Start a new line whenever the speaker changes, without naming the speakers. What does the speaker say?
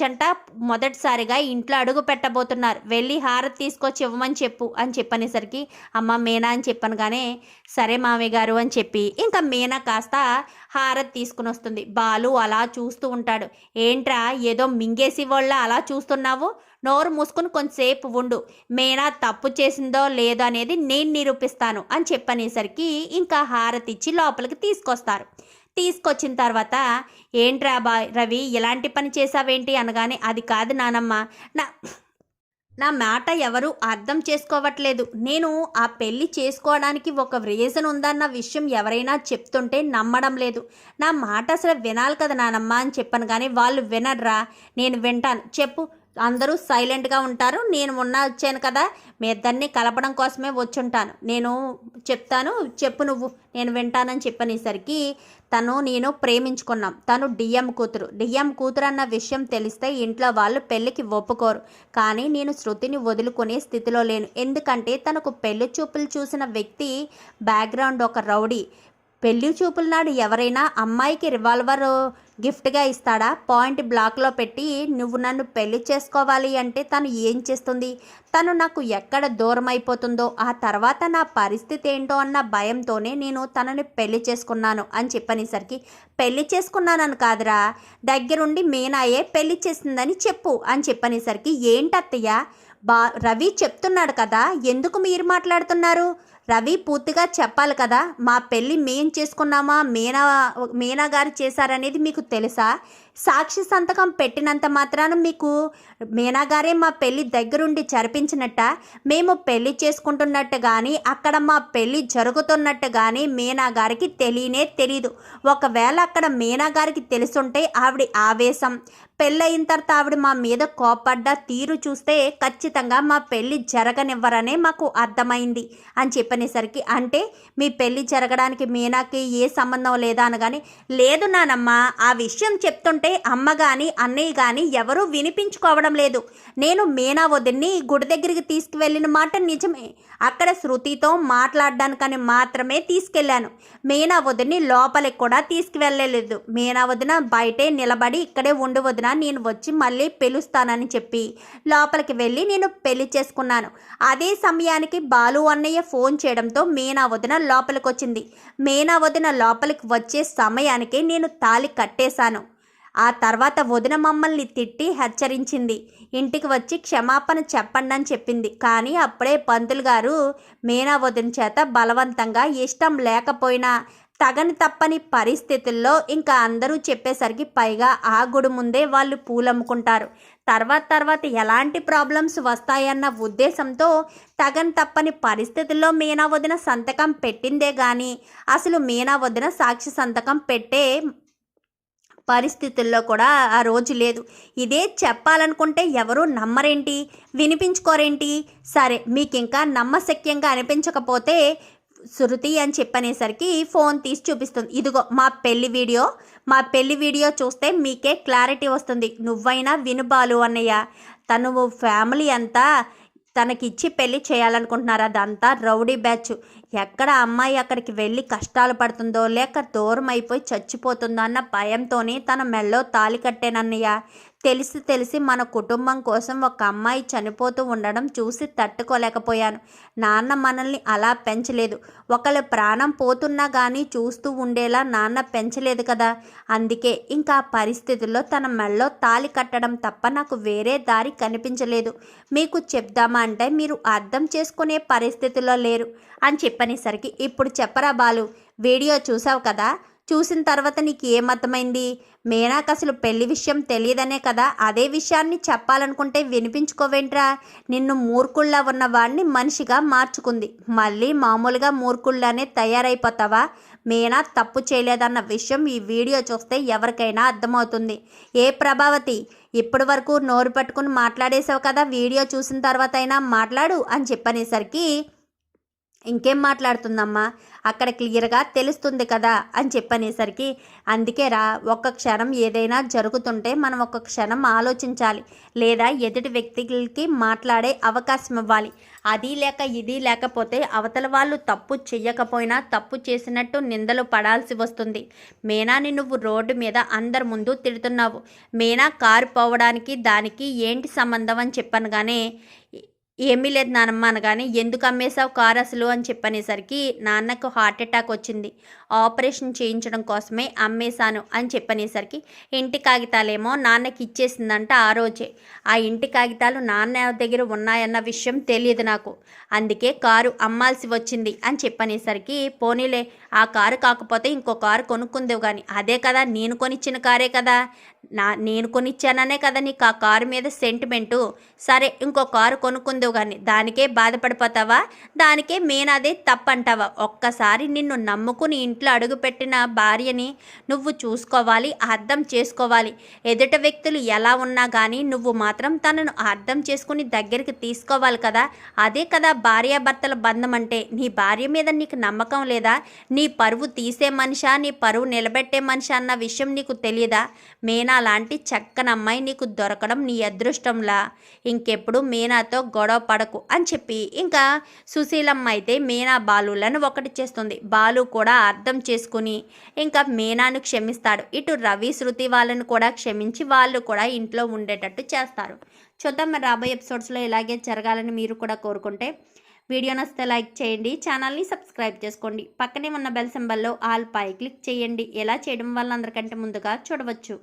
జంట మొదటిసారిగా ఇంట్లో అడుగు పెట్టబోతున్నారు. వెళ్ళి హారతి తీసుకొచ్చి ఇవ్వమని చెప్పు అని చెప్పనేసరికి అమ్మ మీనా అని చెప్పాను కానీ సరే మామయ్య గారు అని చెప్పి ఇంకా మీనా కాస్త హారతి తీసుకుని వస్తుంది. బాలు అలా చూస్తూ ఉంటాడు. ఏంట్రా ఏదో మింగేసి వాళ్ళ అలా చూస్తున్నావు, నోరు మూసుకుని కొంచెంసేపు ఉండు, మీనా తప్పు చేసిందో లేదో అనేది నేను నిరూపిస్తాను అని చెప్పనేసరికి ఇంకా హారతి ఇచ్చి లోపలికి తీసుకొస్తారు. తీసుకొచ్చిన తర్వాత ఏంట్రా రవి ఇలాంటి పని చేసావేంటి అనగానే అది కాదు నానమ్మ, నా నా మాట ఎవరు అర్థం చేసుకోవట్లేదు. నేను ఆ పెళ్ళి చేసుకోవడానికి ఒక రీజన్ ఉందన్న విషయం ఎవరైనా చెప్తుంటే నమ్మడం లేదు. నా మాట అసలు వినాలి కదా నానమ్మ అని చెప్పాను కానీ వాళ్ళు వినర్రా. నేను వింటాను, చెప్పు. అందరూ సైలెంట్గా ఉంటారు. నేను వచ్చాను కదా, మీ ఇద్దరిని కలపడం కోసమే వచ్చుంటాను. నేను చెప్తాను, చెప్పు నువ్వు, నేను వింటానని చెప్పనేసరికి నేను ప్రేమించుకున్నాం. తను డిఎం కూతురు అన్న విషయం తెలిస్తే ఇంట్లో వాళ్ళు పెళ్ళికి ఒప్పుకోరు. కానీ నేను శృతిని వదులుకునే స్థితిలో లేను. ఎందుకంటే తనకు పెళ్లి చూపులు చూసిన వ్యక్తి బ్యాక్గ్రౌండ్ ఒక రౌడీ. పెళ్లి చూపుల నాడు ఎవరైనా అమ్మాయికి రివాల్వర్ గిఫ్ట్గా ఇస్తాడా? పాయింట్ బ్లాక్లో పెట్టి నువ్వు నన్ను పెళ్లి చేసుకోవాలి అంటే తను ఏం చేస్తుంది? తను నాకు ఎక్కడ దూరం అయిపోతుందో, ఆ తర్వాత నా పరిస్థితి ఏంటో అన్న భయంతోనే నేను తనని పెళ్లి చేసుకున్నాను అని చెప్పనేసరికి పెళ్లి చేసుకున్నానని కాదురా, దగ్గరుండి మీనాయే పెళ్లి చేసిందని చెప్పు అని చెప్పనేసరికి ఏంటత్తయ్య రవి చెప్తున్నాడు కదా, ఎందుకు మీరు మాట్లాడుతున్నారు? రవి పూర్తిగా చెప్పాలి కదా. మా పెళ్ళి మేం చేసుకున్నామా మీనా గారు చేశారనేది మీకు తెలుసా? సాక్షి సంతకం పెట్టినంత మాత్రాన మీకు మీనా గారే మా పెళ్ళి దగ్గరుండి జరిపించినట్ట? మేము పెళ్ళి చేసుకుంటున్నట్టు కానీ అక్కడ మా పెళ్ళి జరుగుతున్నట్టు కానీ మీనా గారికి తెలీదు. ఒకవేళ అక్కడ మీనా గారికి తెలుసుంటే ఆవిడ ఆవేశం, పెళ్ళయిన తర్వాత ఆవిడ మా మీద కోపడ్డ తీరు చూస్తే ఖచ్చితంగా మా పెళ్ళి జరగనివ్వరనే మాకు అర్థమైంది అని చెప్పనేసరికి అంటే మీ పెళ్ళి జరగడానికి మీనాకి ఏ సంబంధం లేదా అనగానే లేదు నానమ్మ, ఆ విషయం చెప్తుంటే అమ్మ కానీ అన్నయ్య కానీ ఎవరూ వినిపించుకోవడం లేదు. నేను మీనా వదిన్ని గుడి దగ్గరికి తీసుకువెళ్ళిన మాట నిజమే. అక్కడ శృతితో మాట్లాడడానికని మాత్రమే తీసుకెళ్ళాను. మీనా వదిన్ని లోపలికి కూడా తీసుకువెళ్ళలేదు. మీనా వదిన బయటే నిలబడి ఇక్కడే ఉండి వదిన, నేను వచ్చి మళ్ళీ పిలుస్తానని చెప్పి లోపలికి వెళ్ళి నేను పెళ్లి చేసుకున్నాను. అదే సమయానికి బాలు అన్నయ్య ఫోన్ చేయడంతో మీనా వదిన లోపలికి వచ్చింది. మీనా వదిన లోపలికి వచ్చే సమయానికి నేను తాళి కట్టేశాను. ఆ తర్వాత వదిన మమ్మల్ని తిట్టి హెచ్చరించింది. ఇంటికి వచ్చి క్షమాపణ చెప్పండి అని చెప్పింది. కానీ అప్పుడే పంతులు గారు మీనా వదిన చేత బలవంతంగా ఇష్టం లేకపోయినా తప్పని పరిస్థితుల్లో ఇంకా అందరూ చెప్పేసరికి పైగా ఆ గుడి ముందే వాళ్ళు పూలమ్ముకుంటారు. తర్వాత ఎలాంటి ప్రాబ్లమ్స్ వస్తాయన్న ఉద్దేశంతో తప్పని పరిస్థితుల్లో మీనా వదిన సంతకం పెట్టిందే కానీ అసలు మీనా వదిన సాక్షి సంతకం పెట్టే పరిస్థితుల్లో కూడా ఆ రోజు లేదు. ఇదే చెప్పాలనుకుంటే ఎవరు నమ్మరేంటి, వినిపించుకోరేంటి? సరే, మీకు ఇంకా నమ్మశక్యంగా అనిపించకపోతే శృతి అని చెప్పనేసరికి ఫోన్ తీసి చూపిస్తుంది. ఇదిగో మా పెళ్లి వీడియో చూస్తే మీకే క్లారిటీ వస్తుంది. నువ్వైనా వినుబాలు అన్నయ్య, తను ఫ్యామిలీ అంతా తనకిచ్చి పెళ్లి చేయాలనుకుంటున్నారు. అదంతా రౌడీ బ్యాచ్. ఎక్కడ అమ్మాయి అక్కడికి వెళ్ళి కష్టాలు పడుతుందో లేక దూరం అయిపోయి చచ్చిపోతుందో అన్న భయంతోనే తన మెళ్ళో తాళి కట్టేనన్నయ్య. తెలిసి మన కుటుంబం కోసం ఒక అమ్మాయి చనిపోతూ ఉండడం చూసి తట్టుకోలేకపోయాను. నాన్న మనల్ని అలా పెంచలేదు. ఒకళ్ళ ప్రాణం పోతున్నా కానీ చూస్తూ ఉండేలా నాన్న పెంచలేదు కదా. అందుకే ఇంకా పరిస్థితుల్లో తన మెళ్ళో తాళి కట్టడం తప్ప నాకు వేరే దారి కనిపించలేదు. మీకు చెప్దామా అంటే మీరు అర్థం చేసుకునే పరిస్థితుల్లో లేరు అని చెప్పనేసరికి ఇప్పుడు చెప్పరా బాలు, వీడియో చూసావు కదా, చూసిన తర్వాత నీకు ఏమర్థమైంది? మీనాకు అసలు పెళ్లి విషయం తెలియదనే కదా. అదే విషయాన్ని చెప్పాలనుకుంటే వినిపించుకోవేంట్రా? నిన్ను మూర్ఖుల్లా ఉన్న వాడిని మనిషిగా మార్చుకుంది. మళ్ళీ మామూలుగా మూర్ఖుల్లానే తయారైపోతావా? మీనా తప్పు చేయలేదన్న విషయం ఈ వీడియో చూస్తే ఎవరికైనా అర్థమవుతుంది. ఏ ప్రభావతి, ఇప్పటి వరకు నోరు పట్టుకుని మాట్లాడేసావు కదా, వీడియో చూసిన తర్వాత అయినా మాట్లాడు అని చెప్పనేసరికి ఇంకేం మాట్లాడుతుందమ్మా, అక్కడ క్లియర్గా తెలుస్తుంది కదా అని చెప్పనేసరికి, అందుకే రా, ఒక్క క్షణం ఏదైనా జరుగుతుంటే మనం ఒక్క క్షణం ఆలోచించాలి, లేదా ఎదుటి వ్యక్తులకి మాట్లాడే అవకాశం ఇవ్వాలి. అది లేక ఇది లేకపోతే అవతల వాళ్ళు తప్పు చెయ్యకపోయినా తప్పు చేసినట్టు నిందలు పడాల్సి వస్తుంది. మీనాని నువ్వు రోడ్డు మీద అందరి ముందు తిడుతున్నావు. మీనా కారు పోవడానికి దానికి ఏంటి సంబంధం అని చెప్పాను కానీ, ఏమీ లేదు నానమ్మ అనగానే, ఎందుకు అమ్మేశావు కారు అసలు అని చెప్పనేసరికి, నాన్నకు హార్ట్ అటాక్ వచ్చింది, ఆపరేషన్ చేయించడం కోసమే అమ్మేశాను అని చెప్పనేసరికి, ఇంటి కాగితాలేమో నాన్నకి ఇచ్చేసిందంట ఆ రోజే. ఆ ఇంటి కాగితాలు నాన్న దగ్గర ఉన్నాయన్న విషయం తెలియదు నాకు, అందుకే కారు అమ్మాల్సి వచ్చింది అని చెప్పనేసరికి, పోనీలే, ఆ కారు కాకపోతే ఇంకో కారు కొనుక్కుందేవు కానీ, అదే కదా నేను కొనిచ్చిన కారే కదా, నేను కొనిచ్చాననే కదా నీకు ఆ కారు మీద సెంటిమెంటు. సరే, ఇంకో కారు కొనుక్కుందేవు కానీ దానికే బాధపడిపోతావా? దానికే మీనాదే తప్పంటావా? ఒక్కసారి నిన్ను నమ్ముకుని ఇంట్లో అడుగుపెట్టిన భార్యని నువ్వు చూసుకోవాలి, అర్థం చేసుకోవాలి. ఎదుట వ్యక్తులు ఎలా ఉన్నా కానీ నువ్వు మాత్రం తనను అర్థం చేసుకుని దగ్గరికి తీసుకోవాలి కదా. అదే కదా భార్యాభర్తల బంధం అంటే. నీ భార్య మీద నీకు నమ్మకం లేదా? నీ పరువు తీసే మనిషా, నీ పరువు నిలబెట్టే మనిషి అన్న విషయం నీకు తెలియదా? మీనా లాంటి చక్కని అమ్మాయి నీకు దొరకడం నీ అదృష్టంలా. ఇంకెప్పుడు మీనాతో గొడవ పడకు అని చెప్పి ఇంకా సుశీలమ్మ అయితే మీనా బాలులను ఒకటి చేస్తుంది. బాలు కూడా అర్థం చేసుకుని ఇంకా మీనాను క్షమిస్తాడు. ఇటు రవి శృతి వాళ్ళని కూడా క్షమించి వాళ్ళు కూడా ఇంట్లో ఉండేటట్టు చేస్తారు. చూద్దాం మరి రాబోయే ఎపిసోడ్స్లో ఇలాగే జరగాలని మీరు కూడా కోరుకుంటే వీడియో నచ్చితే లైక్ చేయండి, ఛానల్ని సబ్స్క్రైబ్ చేసుకోండి, పక్కనే ఉన్న బెల్ సింబల్లో ఆల్ పై క్లిక్ చేయండి. ఎలా చేయడం వల్ల అందరికంటే ముందుగా చూడవచ్చు.